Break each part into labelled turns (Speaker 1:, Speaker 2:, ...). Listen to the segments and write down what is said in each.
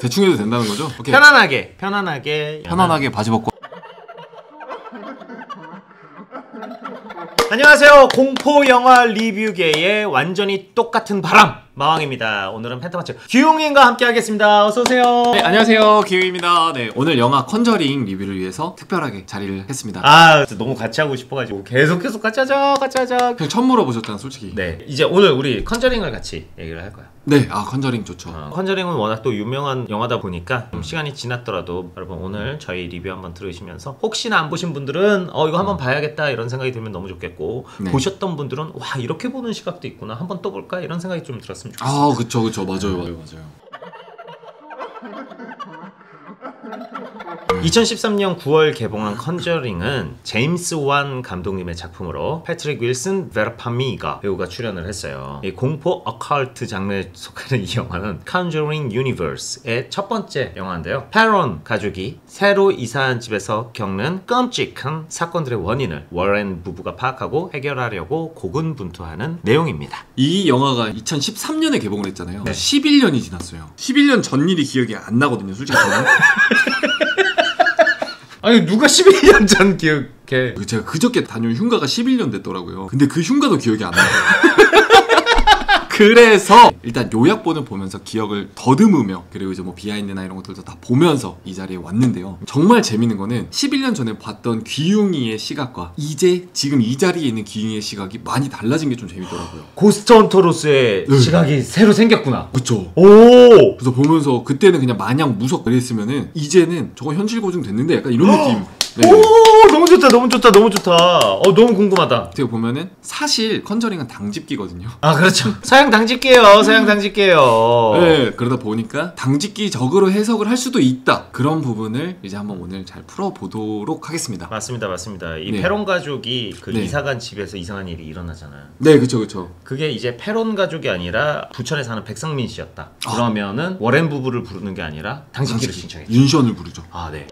Speaker 1: 대충 해도 된다는 거죠? 오케이.
Speaker 2: 편안하게
Speaker 1: 바지 벗고.
Speaker 2: 안녕하세요. 공포영화 리뷰계의 완전히 똑같은 바람 마왕입니다. 오늘은 펜타마츠 규용님과 함께 하겠습니다. 어서오세요.
Speaker 1: 네, 안녕하세요. 기우입니다. 네, 오늘 영화 컨저링 리뷰를 위해서 특별하게 자리를 했습니다.
Speaker 2: 아, 너무 같이 하고 싶어가지고 계속 같이 하자.
Speaker 1: 형 처음 물어보셨잖아, 솔직히.
Speaker 2: 네, 이제 오늘 우리 컨저링을 같이 얘기를 할 거야.
Speaker 1: 네, 컨저링 좋죠.
Speaker 2: 컨저링은 워낙 또 유명한 영화다 보니까 좀 시간이 지났더라도 여러분 오늘 저희 리뷰 한번 들으시면서 혹시나 안 보신 분들은 이거 한번 봐야겠다 이런 생각이 들면 너무 좋겠고,
Speaker 1: 네.
Speaker 2: 보셨던 분들은 와, 이렇게 보는 시각도 있구나, 한번 또 볼까 이런 생각이 좀 들었으면 좋겠어요.
Speaker 1: 아, 그쵸. 맞아요.
Speaker 2: 2013년 9월 개봉한 컨저링은 제임스 완 감독님의 작품으로 패트릭 윌슨, 베라 파미가 배우가 출연을 했어요. 이 공포 어컬트 장르에 속하는 이 영화는 컨저링 유니버스의 첫 번째 영화인데요. 페론 가족이 새로 이사한 집에서 겪는 끔찍한 사건들의 원인을 워렌 부부가 파악하고 해결하려고 고군분투하는 내용입니다.
Speaker 1: 이 영화가 2013년에 개봉을 했잖아요.
Speaker 2: 네.
Speaker 1: 11년이 지났어요. 11년 전 일이 기억이 안 나거든요, 솔직히 저는.
Speaker 2: 아니, 누가 11년 전 기억해?
Speaker 1: 제가 그저께 다녀온 흉가가 11년 됐더라고요. 근데 그 흉가도 기억이 안 나요. 그래서 일단 요약본을 보면서 기억을 더듬으며, 그리고 이제 뭐 비하인드나 이런 것들도 다 보면서 이 자리에 왔는데요. 정말 재밌는 거는 11년 전에 봤던 귀용이의 시각과 이제 지금 이 자리에 있는 귀용이의 시각이 많이 달라진 게 좀 재밌더라고요.
Speaker 2: 고스트 헌터로서의 시각이 새로 생겼구나.
Speaker 1: 그쵸.
Speaker 2: 오!
Speaker 1: 그래서 보면서 그때는 그냥 마냥 무섭고 그랬으면은 이제는 저거 현실 고증 됐는데 약간 이런 느낌. 네.
Speaker 2: 오, 너무 좋다. 너무 궁금하다.
Speaker 1: 제가 보면은 사실 컨저링은 당집기거든요.
Speaker 2: 아, 그렇죠. 서양 당집기예요.
Speaker 1: 네, 그러다 보니까 당집기적으로 해석을 할 수도 있다. 그런 부분을 이제 한번 오늘 잘 풀어보도록 하겠습니다.
Speaker 2: 맞습니다. 이
Speaker 1: 네.
Speaker 2: 페론 가족이 그
Speaker 1: 네.
Speaker 2: 이사간 집에서 이상한 일이 일어나잖아요.
Speaker 1: 네, 그쵸.
Speaker 2: 그게 이제 페론 가족이 아니라 부천에 사는 백상민 씨였다. 그러면은 워렌 부부를 부르는 게 아니라 당집기를 신청했죠.
Speaker 1: 윤시원을 부르죠.
Speaker 2: 아, 네.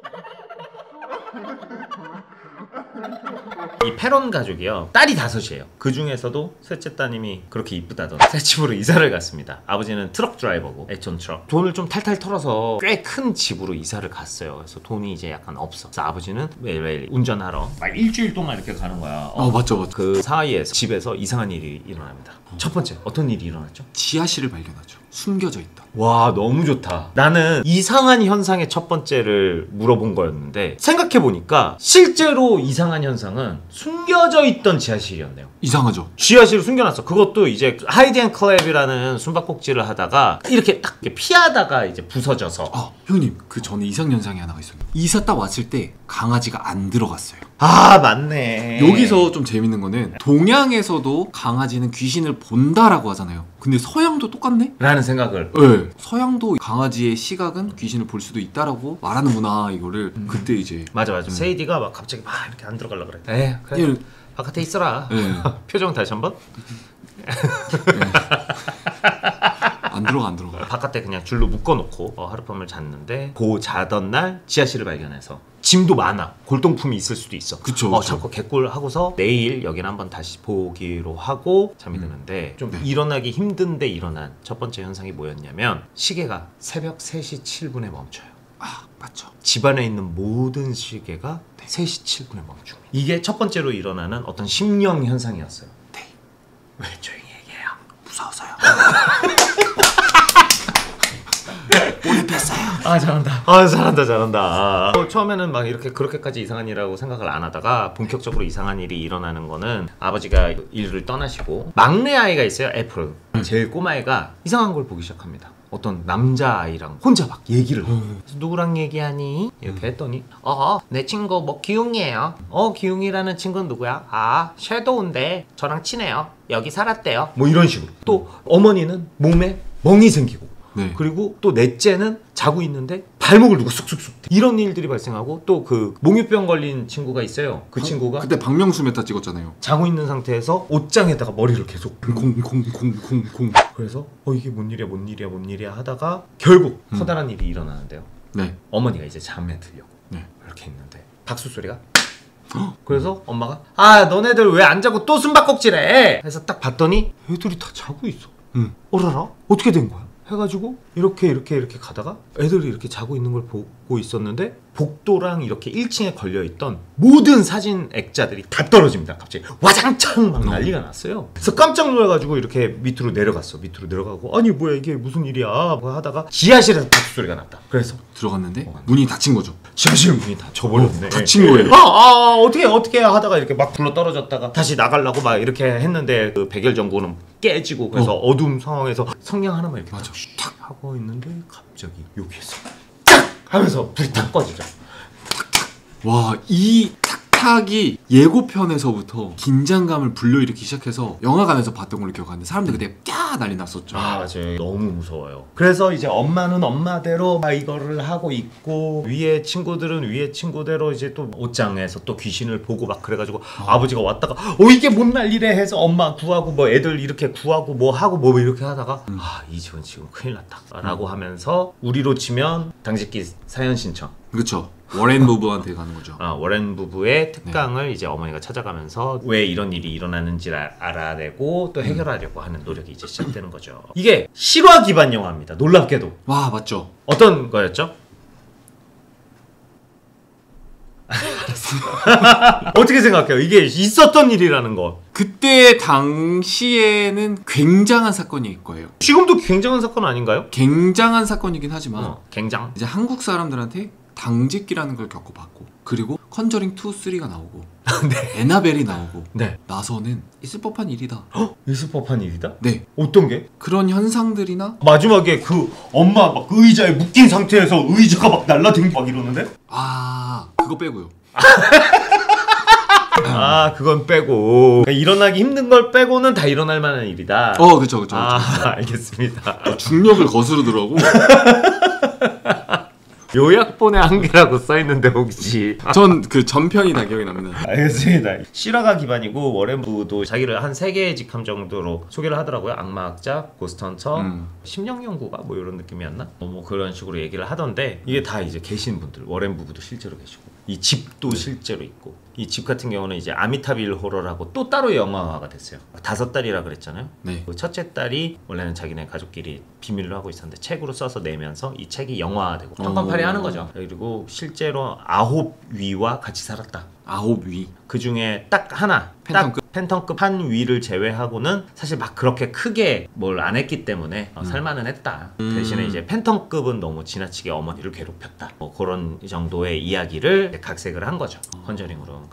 Speaker 2: 이 페론 가족이요, 딸이 5이에요. 그 중에서도 셋째 따님이 그렇게 이쁘다던 새 집으로 이사를 갔습니다. 아버지는 트럭 드라이버고, 액션 트럭. 돈을 좀 탈탈 털어서 꽤 큰 집으로 이사를 갔어요. 그래서 돈이 이제 약간 없어. 그래서 아버지는 매일 운전하러 막 일주일 동안 이렇게 가는 거야.
Speaker 1: 맞죠.
Speaker 2: 그 사이에서 집에서 이상한 일이 일어납니다. 첫 번째, 어떤 일이 일어났죠?
Speaker 1: 지하실을 발견하죠. 숨겨져 있다.
Speaker 2: 와, 너무 좋다. 나는 이상한 현상의 첫 번째를 물어본 거였는데, 생각해보니까 실제로 이상한 현상은 숨겨져 있던 지하실이었네요.
Speaker 1: 이상하죠.
Speaker 2: 지하실을 숨겨놨어. 그것도 이제 하이드 앤 클랩이라는 숨바꼭질을 하다가 이렇게 딱 피하다가 이제 부서져서.
Speaker 1: 형님, 그 전에 이상현상이 하나가 있어요. 이사 딱 왔을 때 강아지가 안 들어갔어요.
Speaker 2: 아, 맞네.
Speaker 1: 여기서 좀 재밌는 거는 동양에서도 강아지는 귀신을 본다라고 하잖아요. 근데 서양도 똑같네?
Speaker 2: 라는 생각을.
Speaker 1: 네. 서양도 강아지의 시각은 귀신을 볼 수도 있다라고 말하는구나, 이거를. 그때 이제.
Speaker 2: 맞아. 세이디가 막 갑자기 막 이렇게 안 들어가려고 그래. 그래. 바깥에 있어라.
Speaker 1: 네.
Speaker 2: 표정 다시 한번.
Speaker 1: 안 들어가.
Speaker 2: 바깥에 그냥 줄로 묶어놓고 하룻밤을 잤는데, 그 자던 날 지하실을 발견해서 짐도 많아. 골동품이 있을 수도 있어.
Speaker 1: 그쵸.
Speaker 2: 자꾸 개꿀 하고서 내일 여기는 한번 다시 보기로 하고 잠이 드는데, 좀 일어나기 힘든데 일어난 첫 번째 현상이 뭐였냐면, 시계가 새벽 3시 7분에 멈춰요.
Speaker 1: 맞죠.
Speaker 2: 집안에 있는 모든 시계가 3시 7분에 멈춥니다. 이게 첫 번째로 일어나는 어떤 심령 현상이었어요.
Speaker 1: 네.
Speaker 2: 왜 조용히 얘기해요?
Speaker 1: 무서워서요. 오늘 뺐어요.
Speaker 2: 잘한다. 처음에는 막 이렇게 그렇게까지 이상한 일이라고 생각을 안 하다가 본격적으로 이상한 일이 일어나는 거는, 아버지가 일을 떠나시고 막내 아이가 있어요, 애플. 제일 꼬마애가 이상한 걸 보기 시작합니다. 어떤 남자아이랑 혼자 막 얘기를 해. 누구랑 얘기하니? 이렇게 했더니 내 친구 뭐 기웅이에요. 기웅이라는 친구는 누구야? 섀도우인데 저랑 친해요. 여기 살았대요. 뭐 이런 식으로. 또 어머니는 몸에 멍이 생기고,
Speaker 1: 네.
Speaker 2: 그리고 또 넷째는 자고 있는데 발목을 누가 쑥쑥쑥, 이런 일들이 발생하고, 또 그 몽유병 걸린 친구가 있어요. 그 친구가
Speaker 1: 그때 박명수 메타 찍었잖아요.
Speaker 2: 자고 있는 상태에서 옷장에다가 머리를 계속
Speaker 1: 콩콩콩콩콩.
Speaker 2: 그래서 이게 뭔 일이야 하다가 결국 커다란 일이 일어나는데요.
Speaker 1: 네.
Speaker 2: 어머니가 이제 잠에 들려고
Speaker 1: 네.
Speaker 2: 이렇게 있는데 박수 소리가. 그래서 엄마가 너네들 왜 안 자고 또 숨바꼭질해? 해서 딱 봤더니 애들이 다 자고 있어. 어라라? 어떻게 된 거야? 해가지고 이렇게 가다가 애들이 이렇게 자고 있는 걸 보고 있었는데 복도랑 이렇게 1층에 걸려있던 모든 사진 액자들이 다 떨어집니다. 갑자기 와장창 막 난리가 났어요. 그래서 깜짝 놀라가지고 이렇게 밑으로 내려갔어. 밑으로 내려가고 아니 뭐야 이게 무슨 일이야 뭐 하다가 지하실에서 박수 소리가 났다. 그래서
Speaker 1: 들어갔는데 문이 닫힌 거죠.
Speaker 2: 지하실 문이 닫혀버렸네.
Speaker 1: 닫힌 거예요.
Speaker 2: 어떻게 하다가 이렇게 막 굴러 떨어졌다가 다시 나가려고 막 이렇게 했는데 그 백열전구는 깨지고 그래서 어두운 상황에서 성냥 하나만 이렇게
Speaker 1: 맞아.
Speaker 2: 탁 하고 있는데 갑자기 여기에서 딱 하면서 불이 탁 꺼지죠.
Speaker 1: 와, 이 탁탁이 예고편에서부터 긴장감을 불러일으키기 시작해서 영화관에서 봤던 걸로 기억하는데 사람들 그때 까 난리 났었죠.
Speaker 2: 아, 맞아요. 너무 무서워요. 그래서 이제 엄마는 엄마대로 막 이거를 하고 있고 위에 친구들은 위에 친구대로 이제 또 옷장에서 또 귀신을 보고 막 그래가지고 아버지가 왔다가 이게 뭔 난리래 해서 엄마 구하고 뭐 애들 이렇게 구하고 뭐 하고 뭐 이렇게 하다가 이 집은 지금 큰일 났다 라고 하면서 우리로 치면 당직기 사연 신청.
Speaker 1: 그렇죠. 워렌 부부한테 가는 거죠.
Speaker 2: 워렌 부부의 특강을 이제 어머니가 찾아가면서 왜 이런 일이 일어나는지 알아내고 또 해결하려고 하는 노력이 이제 시작되는 거죠. 이게 실화 기반 영화입니다. 놀랍게도.
Speaker 1: 와, 맞죠.
Speaker 2: 어떤 거였죠? 어떻게 생각해요? 이게 있었던 일이라는 거.
Speaker 1: 그때 당시에는 굉장한 사건일 거예요.
Speaker 2: 지금도 굉장한 사건 아닌가요?
Speaker 1: 굉장한 사건이긴 하지만
Speaker 2: 굉장.
Speaker 1: 이제 한국 사람들한테 당직기라는 걸 겪어봤고 그리고 컨저링 2, 3가 나오고
Speaker 2: 네.
Speaker 1: 에나벨이 나오고
Speaker 2: 네.
Speaker 1: 나서는 있을 법한 일이다.
Speaker 2: 있을 법한 일이다?
Speaker 1: 네.
Speaker 2: 어떤 게?
Speaker 1: 그런 현상들이나
Speaker 2: 마지막에 그 엄마 막 의자에 묶인 상태에서 의자가 막 날라댕기고 막 이러는데?
Speaker 1: 그거 빼고요.
Speaker 2: 그건 빼고 그러니까 일어나기 힘든 걸 빼고는 다 일어날 만한 일이다.
Speaker 1: 그쵸.
Speaker 2: 알겠습니다.
Speaker 1: 중력을 거스르더라고.
Speaker 2: 요약본의 한계라고 써있는데 혹시
Speaker 1: 전 그 전편이 다 기억이 납니다.
Speaker 2: 알겠습니다. 실화가 기반이고 워렌 부부도 자기를 한 3개의 직함 정도로 소개를 하더라고요. 악마학자, 고스트헌터, 심령연구가 뭐 이런 느낌이었나? 뭐 그런 식으로 얘기를 하던데 이게 다 이제 계신 분들 워렌 부부도 실제로 계시고 이 집도 실제로 있고 이 집 같은 경우는 이제 아미타빌 호러라고 또 따로 영화화가 됐어요. 5딸이라 그랬잖아요.
Speaker 1: 네.
Speaker 2: 그 첫째 딸이 원래는 자기네 가족끼리 비밀로 하고 있었는데 책으로 써서 내면서 이 책이 영화화되고 평판팔이 하는 거죠. 그리고 실제로 9위와 같이 살았다.
Speaker 1: 9위.
Speaker 2: 그 중에 딱 하나, 팬텀급 한 위를 제외하고는 사실 막 그렇게 크게 뭘 안 했기 때문에 살만은 했다. 대신에 이제 팬텀급은 너무 지나치게 어머니를 괴롭혔다. 뭐 그런 정도의 이야기를 각색을 한 거죠. 컨저링으로.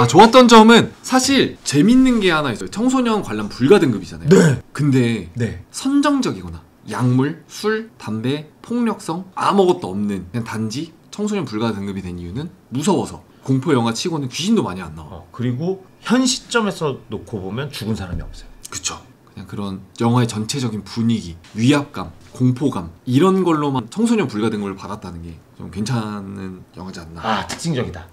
Speaker 1: 좋았던 점은 사실 재밌는 게 하나 있어요. 청소년 관람 불가 등급이잖아요.
Speaker 2: 네.
Speaker 1: 근데 선정적이거나 약물, 술, 담배, 폭력성 아무것도 없는 그냥 단지 청소년 불가 등급이 된 이유는 무서워서. 공포 영화 치고는 귀신도 많이 안 나와.
Speaker 2: 그리고 현 시점에서 놓고 보면 죽은 사람이 없어요.
Speaker 1: 그쵸. 그냥 그런 영화의 전체적인 분위기, 위압감, 공포감 이런 걸로만 청소년 불가 등급을 받았다는 게 좀 괜찮은 영화지 않나.
Speaker 2: 특징적이다.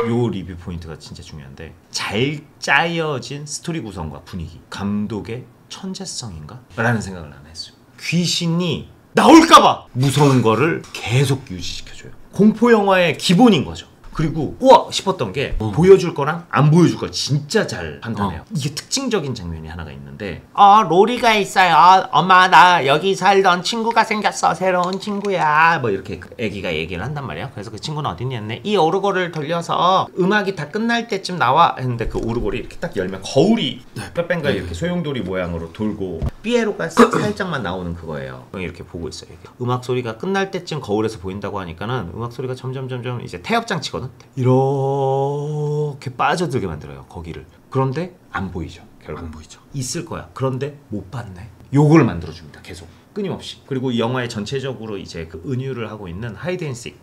Speaker 2: 요 리뷰 포인트가 진짜 중요한데 잘 짜여진 스토리 구성과 분위기, 감독의 천재성인가? 라는 생각을 안 했어요. 귀신이 나올까봐 무서운 거를 계속 유지시켜줘요. 공포 영화의 기본인 거죠. 그리고 우와 싶었던 게 보여줄 거랑 안 보여줄 걸 진짜 잘 판단해요. 이게 특징적인 장면이 하나가 있는데 로리가 있어요. 엄마 나 여기 살던 친구가 생겼어. 새로운 친구야. 뭐 이렇게 애기가 얘기를 한단 말이야. 그래서 그 친구는 어딨니 했네. 이 오르골을 돌려서 음악이 다 끝날 때쯤 나와 했는데 그 오르골이 이렇게 딱 열면 거울이 뼈뺑가 이렇게 소용돌이 모양으로 돌고 삐에로가 살짝만 나오는 그거예요. 이렇게 보고 있어요. 음악 소리가 끝날 때쯤 거울에서 보인다고 하니까는 음악 소리가 점점 이제 태엽장치거든. 이렇게 빠져들게 만들어요. 거기를. 그런데 안 보이죠. 결국
Speaker 1: 안 보이죠.
Speaker 2: 있을 거야. 그런데 못 봤네. 요걸 만들어줍니다. 계속 끊임없이. 그리고 이 영화의 전체적으로 이제 그 은유를 하고 있는 하이드앤식.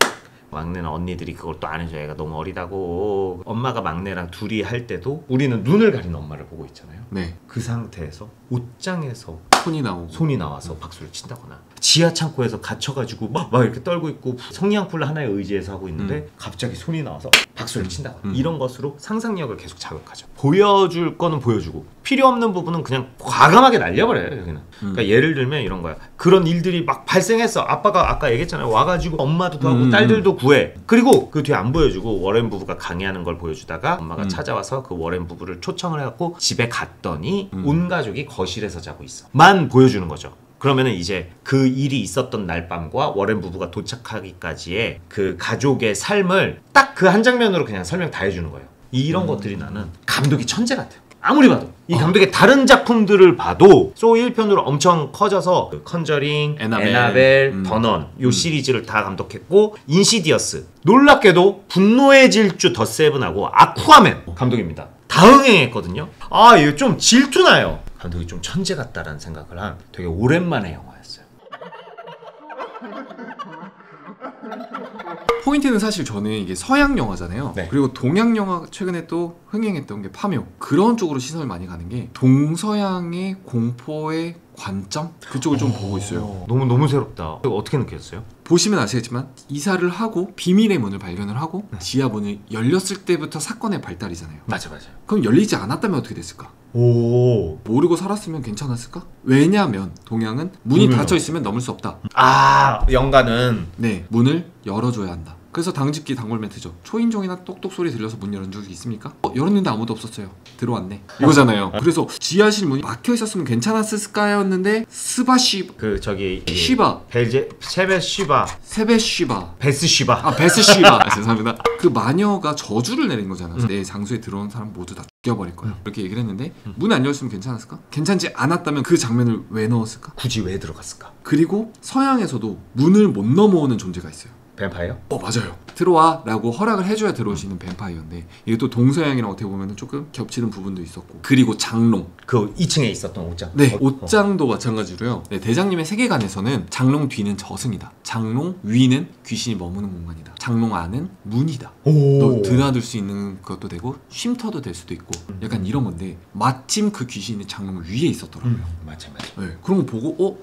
Speaker 2: 막내는 언니들이 그걸 또 안 해줘. 애가 너무 어리다고. 엄마가 막내랑 둘이 할 때도 우리는 눈을 가린 엄마를 보고 있잖아요.
Speaker 1: 네.
Speaker 2: 그 상태에서 옷장에서
Speaker 1: 손이
Speaker 2: 나와서 박수를 친다거나 지하 창고에서 갇혀가지고 막 이렇게 떨고 있고 성냥풀 하나에 의지해서 하고 있는데 갑자기 손이 나와서 박수를 친다거나 이런 것으로 상상력을 계속 자극하죠. 보여줄 거는 보여주고 필요 없는 부분은 그냥 과감하게 날려버려요 여기는. 그러니까 예를 들면 이런 거야. 그런 일들이 막 발생했어. 아빠가 아까 얘기했잖아요. 와가지고 엄마도 구하고 딸들도 구해. 그리고 그 뒤에 안 보여주고 워렌 부부가 강의하는 걸 보여주다가 엄마가 찾아와서 그 워렌 부부를 초청을 해갖고 집에 갔더니 온 가족이 거실에서 자고 있어. 만 보여주는 거죠. 그러면은 이제 그 일이 있었던 날 밤과 워렌 부부가 도착하기까지의 그 가족의 삶을 딱 그 한 장면으로 그냥 설명 다 해주는 거예요. 이런 것들이 나는 감독이 천재 같아요. 아무리 봐도 이 감독의 다른 작품들을 봐도 소 1편으로 엄청 커져서 그 컨저링, 에나벨, 더넌 요 시리즈를 다 감독했고 인시디어스, 놀랍게도 분노의 질주 더 세븐하고 아쿠아맨 감독입니다. 다 흥행했거든요. 아 이거 좀 질투나요. 감독이 좀 천재 같다라는 생각을 한 되게 오랜만의 영화였어요.
Speaker 1: 포인트는 사실 저는 이게 서양 영화잖아요.
Speaker 2: 네.
Speaker 1: 그리고 동양 영화 최근에 또 흥행했던 게 파묘. 그런 쪽으로 시선을 많이 가는 게 동서양의 공포의 관점? 그쪽을 좀 보고 있어요.
Speaker 2: 너무 새롭다. 이거 어떻게 느꼈어요?
Speaker 1: 보시면 아시겠지만 이사를 하고 비밀의 문을 발견을 하고 지하 문이 열렸을 때부터 사건의 발달이잖아요.
Speaker 2: 맞아요.
Speaker 1: 그럼 열리지 않았다면 어떻게 됐을까?
Speaker 2: 오.
Speaker 1: 모르고 살았으면 괜찮았을까? 왜냐하면 동양은 문이 닫혀 있으면 넘을 수 없다.
Speaker 2: 아 영가는
Speaker 1: 네, 문을 열어줘야 한다. 그래서 당집기 단골 멘트죠. 초인종이나 똑똑 소리 들려서 문 열은 적이 있습니까? 열었는데 아무도 없었어요. 들어왔네. 이거잖아요. 그래서 지하실 문이 막혀 있었으면 괜찮았을까였는데 스바시
Speaker 2: 그 저기
Speaker 1: 쉬바
Speaker 2: 세베 쉬바
Speaker 1: 세베 쉬바
Speaker 2: 베스 쉬바
Speaker 1: 베스 쉬바 죄송합니다. 그 마녀가 저주를 내린 거잖아요. 내 장소에 들어온 사람 모두 다 죽여버릴 거야. 이렇게 얘기를 했는데 문 안 열었으면 괜찮았을까? 괜찮지 않았다면 그 장면을 왜 넣었을까?
Speaker 2: 굳이 왜 들어갔을까?
Speaker 1: 그리고 서양에서도 문을 못 넘어오는 존재가 있어요.
Speaker 2: 뱀파이어?
Speaker 1: 맞아요. 들어와 라고 허락을 해줘야 들어올 수 있는 뱀파이어인데 이게 또 동서양이랑 어떻게 보면 조금 겹치는 부분도 있었고 그리고 장롱
Speaker 2: 그 2층에 있었던 옷장.
Speaker 1: 네 옷장도 마찬가지로요. 네, 대장님의 세계관에서는 장롱 뒤는 저승이다. 장롱 위는 귀신이 머무는 공간이다. 장롱 안은 문이다. 너 드나들 수 있는 것도 되고 쉼터도 될 수도 있고 약간 이런 건데 마침 그 귀신이 장롱 위에 있었더라고요.
Speaker 2: 맞아.
Speaker 1: 네, 그런 거 보고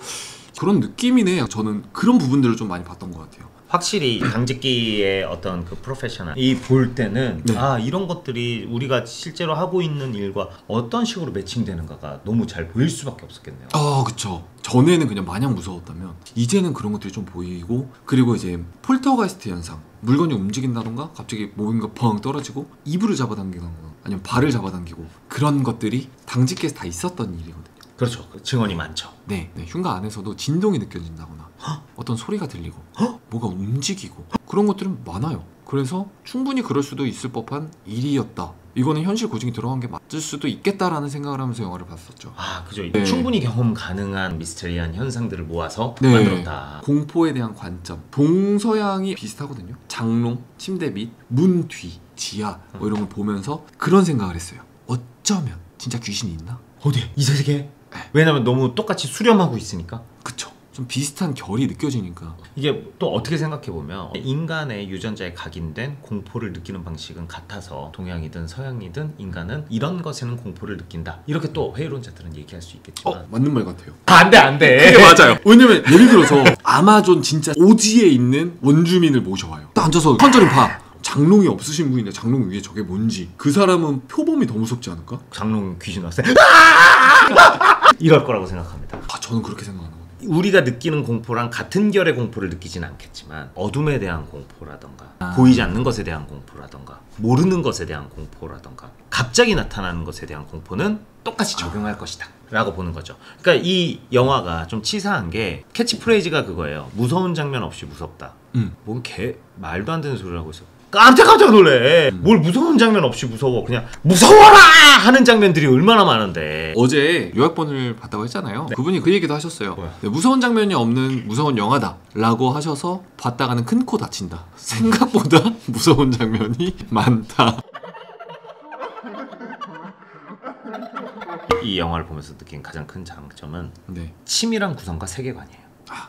Speaker 1: 그런 느낌이네. 저는 그런 부분들을 좀 많이 봤던 것 같아요.
Speaker 2: 확실히 당직기의 어떤 그 프로페셔널 이 볼 때는
Speaker 1: 네.
Speaker 2: 이런 것들이 우리가 실제로 하고 있는 일과 어떤 식으로 매칭되는가가 너무 잘 보일 수밖에 없었겠네요.
Speaker 1: 그쵸. 전에는 그냥 마냥 무서웠다면 이제는 그런 것들이 좀 보이고 그리고 이제 폴터가이스트 현상 물건이 움직인다던가 갑자기 뭔가 펑 떨어지고 이불을 잡아당기거나 아니면 발을 잡아당기고 그런 것들이 당직기에서 다 있었던 일이거든요.
Speaker 2: 그렇죠. 증언이 많죠.
Speaker 1: 네, 흉가 안에서도 진동이 느껴진다거나 어떤 소리가 들리고 뭐가 움직이고 그런 것들은 많아요. 그래서 충분히 그럴 수도 있을 법한 일이었다. 이거는 현실 고증이 들어간 게 맞을 수도 있겠다라는 생각을 하면서 영화를 봤었죠.
Speaker 2: 그죠.
Speaker 1: 네.
Speaker 2: 충분히 경험 가능한 미스테리한 현상들을 모아서
Speaker 1: 네.
Speaker 2: 만들었다.
Speaker 1: 공포에 대한 관점. 동서양이 비슷하거든요. 장롱, 침대 밑, 문 뒤, 지하 뭐 이런 걸 보면서 그런 생각을 했어요. 어쩌면 진짜 귀신이 있나?
Speaker 2: 어디? 이 세계? 왜냐면 너무 똑같이 수렴하고 있으니까.
Speaker 1: 그쵸. 좀 비슷한 결이 느껴지니까.
Speaker 2: 이게 또 어떻게 생각해보면 인간의 유전자에 각인된 공포를 느끼는 방식은 같아서 동양이든 서양이든 인간은 이런 것에는 공포를 느낀다. 이렇게 또 회의론자들은 얘기할 수 있겠지만
Speaker 1: 맞는 말 같아요.
Speaker 2: 안돼
Speaker 1: 그게 맞아요. 왜냐면 예를 들어서 아마존 진짜 오지에 있는 원주민을 모셔와요. 딱 앉아서 컨저링 봐. 장롱이 없으신 분인데 장롱 위에 저게 뭔지 그 사람은 표범이 더 무섭지 않을까?
Speaker 2: 장롱 귀신 왔어요. 이럴 거라고 생각합니다.
Speaker 1: 저는 그렇게 생각하는 거예요.
Speaker 2: 우리가 느끼는 공포랑 같은 결의 공포를 느끼지는 않겠지만 어둠에 대한 공포라던가 보이지 않는 것에 대한 공포라던가 모르는 것에 대한 공포라던가 갑자기 나타나는 것에 대한 공포는 똑같이 적용할 것이다 라고 보는 거죠. 그러니까 이 영화가 좀 치사한 게 캐치프레이즈가 그거예요. 무서운 장면 없이 무섭다. 뭔 말도 안 되는 소리를 하고 있어. 깜짝 놀래. 뭘 무서운 장면 없이 무서워. 그냥 무서워라 하는 장면들이 얼마나 많은데.
Speaker 1: 어제 요약본을 봤다고 했잖아요. 네. 그분이 그 얘기도 하셨어요. 네, 무서운 장면이 없는 무서운 영화다 라고 하셔서 봤다가는 큰 코 다친다. 생각보다 무서운 장면이 많다.
Speaker 2: 이 영화를 보면서 느낀 가장 큰 장점은
Speaker 1: 네.
Speaker 2: 치밀한 구성과 세계관이에요.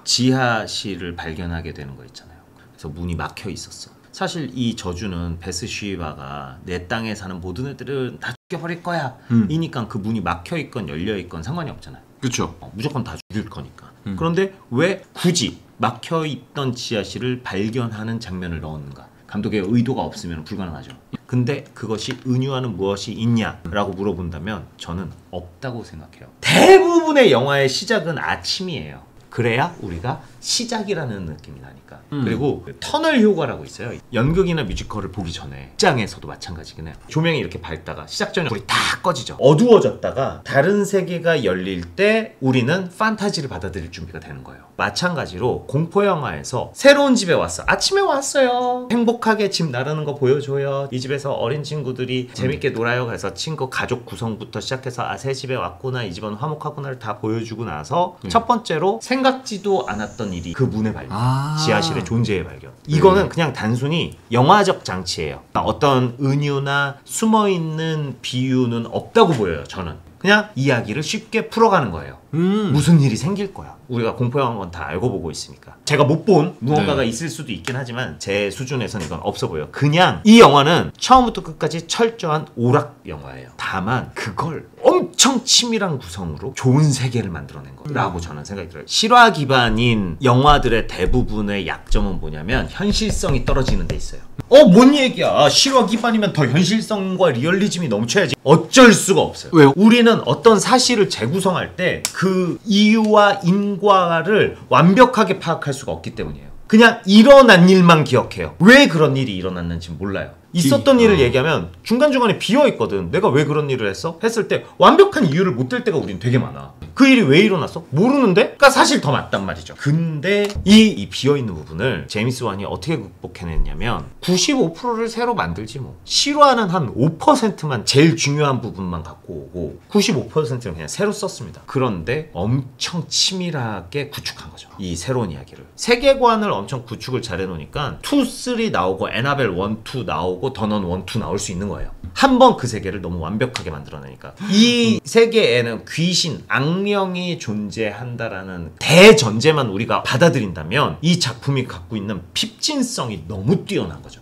Speaker 2: 지하실을 발견하게 되는 거 있잖아요. 그래서 문이 막혀 있었어. 사실 이 저주는 베스 쉬바가 내 땅에 사는 모든 애들은 다 죽여버릴 거야 이니까 그 문이 막혀있건 열려있건 상관이 없잖아요.
Speaker 1: 그렇죠.
Speaker 2: 무조건 다 죽일 거니까. 그런데 왜 굳이 막혀있던 지하실을 발견하는 장면을 넣었는가? 감독의 의도가 없으면 불가능하죠. 근데 그것이 은유와는 무엇이 있냐라고 물어본다면 저는 없다고 생각해요. 대부분의 영화의 시작은 아침이에요. 그래야 우리가 시작이라는 느낌이 나니까. 그리고 터널 효과라고 있어요. 연극이나 뮤지컬을 보기 전에 극장에서도 마찬가지긴 해요. 조명이 이렇게 밝다가 시작 전에 불이 다 꺼지죠. 어두워졌다가 다른 세계가 열릴 때 우리는 판타지를 받아들일 준비가 되는 거예요. 마찬가지로 공포 영화에서 새로운 집에 왔어. 아침에 왔어요. 행복하게 집 나르는 거 보여줘요. 이 집에서 어린 친구들이 재밌게 놀아요. 그래서 친구 가족 구성부터 시작해서 새 집에 왔구나, 이 집은 화목하구나를 다 보여주고 나서 첫 번째로 생각지도 않았던 일이 그 문의 발견, 지하실의 존재의 발견. 이거는 그냥 단순히 영화적 장치예요. 어떤 은유나 숨어있는 비유는 없다고 보여요. 저는 그냥 이야기를 쉽게 풀어가는 거예요. 무슨 일이 생길 거야. 우리가 공포영화인 건 다 알고 보고 있으니까. 제가 못 본 무언가가 있을 수도 있긴 하지만 제 수준에서는 이건 없어 보여요. 그냥 이 영화는 처음부터 끝까지 철저한 오락 영화예요. 다만 그걸 엄청 치밀한 구성으로 좋은 세계를 만들어낸 거라고 저는 생각이 들어요. 실화 기반인 영화들의 대부분의 약점은 뭐냐면 현실성이 떨어지는 데 있어요. 뭔 얘기야. 실화 기반이면 더 현실성과 리얼리즘이 넘쳐야지. 어쩔 수가 없어요.
Speaker 1: 왜요?
Speaker 2: 우리는 어떤 사실을 재구성할 때 그 이유와 인과를 완벽하게 파악할 수가 없기 때문이에요. 그냥 일어난 일만 기억해요. 왜 그런 일이 일어났는지 몰라요. 있었던 일을 얘기하면 중간중간에 비어있거든. 내가 왜 그런 일을 했어? 했을 때 완벽한 이유를 못 댈 때가 우린 되게 많아. 그 일이 왜 일어났어? 모르는데? 그러니까 사실 더 맞단 말이죠. 근데 이 비어있는 부분을 제임스 완이 어떻게 극복해냈냐면 95%를 새로 만들지 뭐. 실화는 한 5%만 제일 중요한 부분만 갖고 오고 95%는 그냥 새로 썼습니다. 그런데 엄청 치밀하게 구축한 거죠. 이 새로운 이야기를. 세계관을 엄청 구축을 잘해놓으니까 2, 3 나오고 에나벨 1, 2 나오고 더넌 1, 2 나올 수 있는 거예요. 한 번 그 세계를 너무 완벽하게 만들어내니까. 이 세계에는 귀신, 악령이 존재한다라는 대전제만 우리가 받아들인다면 이 작품이 갖고 있는 핍진성이 너무 뛰어난 거죠.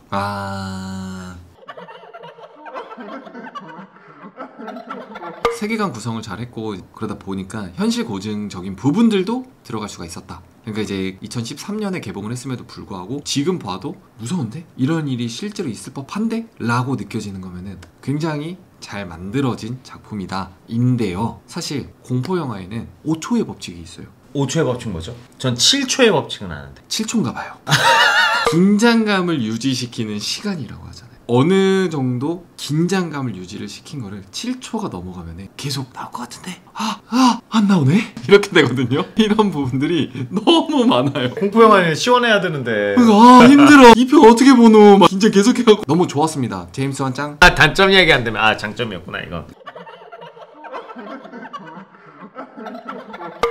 Speaker 1: 세계관 구성을 잘했고 그러다 보니까 현실 고증적인 부분들도 들어갈 수가 있었다. 그러니까 이제 2013년에 개봉을 했음에도 불구하고 지금 봐도 무서운데? 이런 일이 실제로 있을 법한데? 라고 느껴지는 거면은 굉장히 잘 만들어진 작품이다 인데요. 사실 공포영화에는 5초의 법칙이 있어요.
Speaker 2: 5초의 법칙 뭐죠? 전 7초의 법칙은 아는데.
Speaker 1: 7초인가 봐요. 긴장감을 유지시키는 시간이라고 하잖아요. 어느 정도 긴장감을 유지를 시킨 거를 7초가 넘어가면 계속 나올 것 같은데 안 나오네? 이렇게 되거든요. 이런 부분들이 너무 많아요.
Speaker 2: 공포영화는 시원해야 되는데
Speaker 1: 힘들어. 이 편 어떻게 보노? 막 진짜 계속해갖고 너무 좋았습니다. 제임스 완 짱.
Speaker 2: 단점 얘기 안 되면 장점이었구나 이건.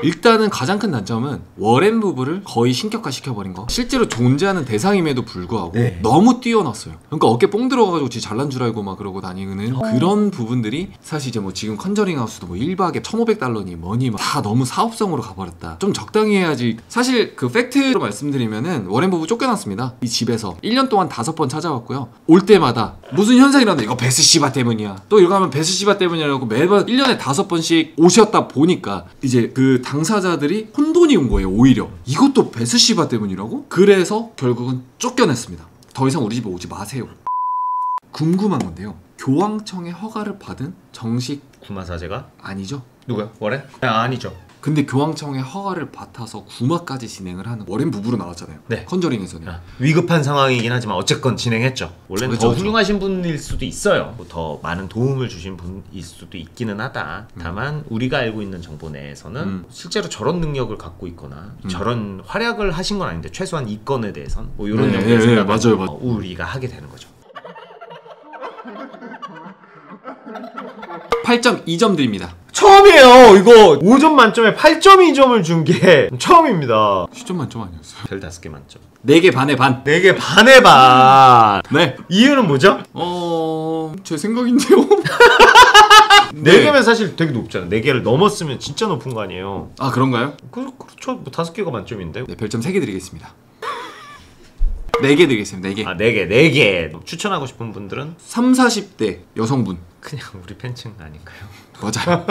Speaker 1: 일단은 가장 큰 단점은 워렌 부부를 거의 신격화 시켜버린 거. 실제로 존재하는 대상임에도 불구하고 너무 뛰어났어요. 그러니까 어깨 뽕 들어가가지고 지 잘난 줄 알고 막 그러고 다니는 그런 부분들이 사실 이제 뭐 지금 컨저링 하우스도 뭐 1박에 1,500달러니 뭐니 막 다 너무 사업성으로 가버렸다. 좀 적당히 해야지. 사실 그 팩트로 말씀드리면은 워렌 부부 쫓겨났습니다. 이 집에서 1년 동안 5번 찾아왔고요. 올 때마다 무슨 현상이 일어나. 이거 베스시바 때문이야. 또 이거 하면 베스시바 때문이라고 매번 1년에 5번씩 오셨다 보니까 이제 그 당사자들이 혼돈이 온 거예요. 오히려 이것도 베스시바 때문이라고? 그래서 결국은 쫓겨냈습니다. 더 이상 우리 집에 오지 마세요. 궁금한 건데요, 교황청의 허가를 받은 정식
Speaker 2: 구마사제가?
Speaker 1: 아니죠?
Speaker 2: 누구야? 워렌? 아니죠.
Speaker 1: 근데 교황청의 허가를 받아서 구마까지 진행을 하는 워렌 부부로 나왔잖아요.
Speaker 2: 네.
Speaker 1: 컨저링에서는.
Speaker 2: 위급한 상황이긴 하지만 어쨌건 진행했죠. 원래는
Speaker 1: 그렇죠,
Speaker 2: 더 훌륭하신 분일 수도 있어요. 더 많은 도움을 주신 분일 수도 있기는 하다. 다만 우리가 알고 있는 정보 내에서는 실제로 저런 능력을 갖고 있거나 저런 활약을 하신 건 아닌데 최소한 이 건에 대해서는 뭐 이런 정도의 생각을
Speaker 1: 맞아요.
Speaker 2: 우리가 하게 되는 거죠.
Speaker 1: 8.2점 드립니다.
Speaker 2: 처음이에요. 이거 5점 만점에 8.2점을 준 게 처음입니다.
Speaker 1: 10점 만점 아니었어요?
Speaker 2: 별 5개 만점.
Speaker 1: 4개 반에 반.
Speaker 2: 4개 반에 반.
Speaker 1: 네.
Speaker 2: 이유는 뭐죠?
Speaker 1: 제 생각인데요.
Speaker 2: 4개면 사실 되게 높잖아. 4개를 넘었으면 진짜 높은 거 아니에요.
Speaker 1: 아, 그런가요?
Speaker 2: 그렇죠. 뭐 5개가 만점인데.
Speaker 1: 네, 별점 3개 드리겠습니다. 4개 드리겠습니다. 4개.
Speaker 2: 4개. 추천하고 싶은 분들은
Speaker 1: 3, 40대 여성분.
Speaker 2: 그냥 우리 팬층 아닌가요?
Speaker 1: 맞아요.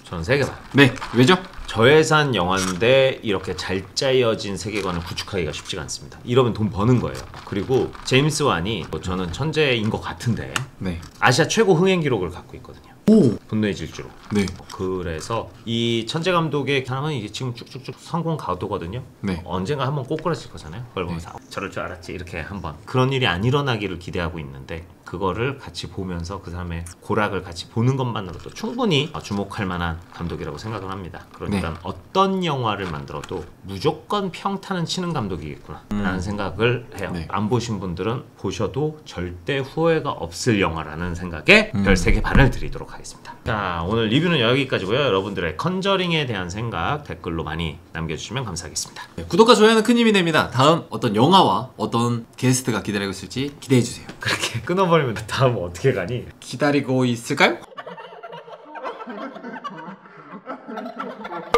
Speaker 2: 저는 3개 반.
Speaker 1: 네, 왜죠?
Speaker 2: 저예산 영화인데 이렇게 잘 짜여진 세계관을 구축하기가 쉽지가 않습니다. 이러면 돈 버는 거예요. 그리고 제임스 완이 저는 천재인 것 같은데
Speaker 1: 네.
Speaker 2: 아시아 최고 흥행 기록을 갖고 있거든요.
Speaker 1: 오.
Speaker 2: 분노의 질주로.
Speaker 1: 네.
Speaker 2: 그래서 이 천재 감독의 사람은 이게 지금 쭉쭉쭉 성공 가도거든요.
Speaker 1: 네.
Speaker 2: 언젠가 한번 꼭 그랬을 거잖아요. 그걸 보면서 저럴 줄 알았지 이렇게 한번 그런 일이 안 일어나기를 기대하고 있는데 그거를 같이 보면서 그 사람의 고락을 같이 보는 것만으로도 충분히 주목할 만한 감독이라고 생각을 합니다. 그러니까
Speaker 1: 네.
Speaker 2: 어떤 영화를 만들어도 무조건 평타는 치는 감독이겠구나 라는 생각을 해요.
Speaker 1: 네.
Speaker 2: 안 보신 분들은 보셔도 절대 후회가 없을 영화라는 생각에 별 3개 반을 드리도록 하겠습니다. 자, 오늘 리뷰는 여기까지고요. 여러분들의 컨저링에 대한 생각 댓글로 많이 남겨주시면 감사하겠습니다.
Speaker 1: 네, 구독과 좋아요는 큰 힘이 됩니다. 다음 어떤 영화와 어떤 게스트가 기다리고 있을지 기대해주세요.
Speaker 2: 그렇게 끊어버리면 다음 어떻게 가니?
Speaker 1: 기다리고 있을까요?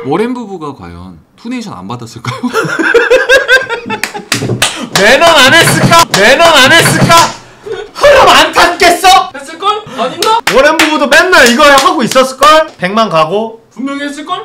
Speaker 1: 워렌 부부가 과연 투네이션 안 받았을까요?
Speaker 2: 매넌 안 했을까? 매넌 안 했을까? 흐름 안 탔겠어?
Speaker 1: 했을걸? 아닌가?
Speaker 2: 워렌 부부도 맨날 이거 하고 있었을걸? 100만 가고
Speaker 1: 분명히 했을걸?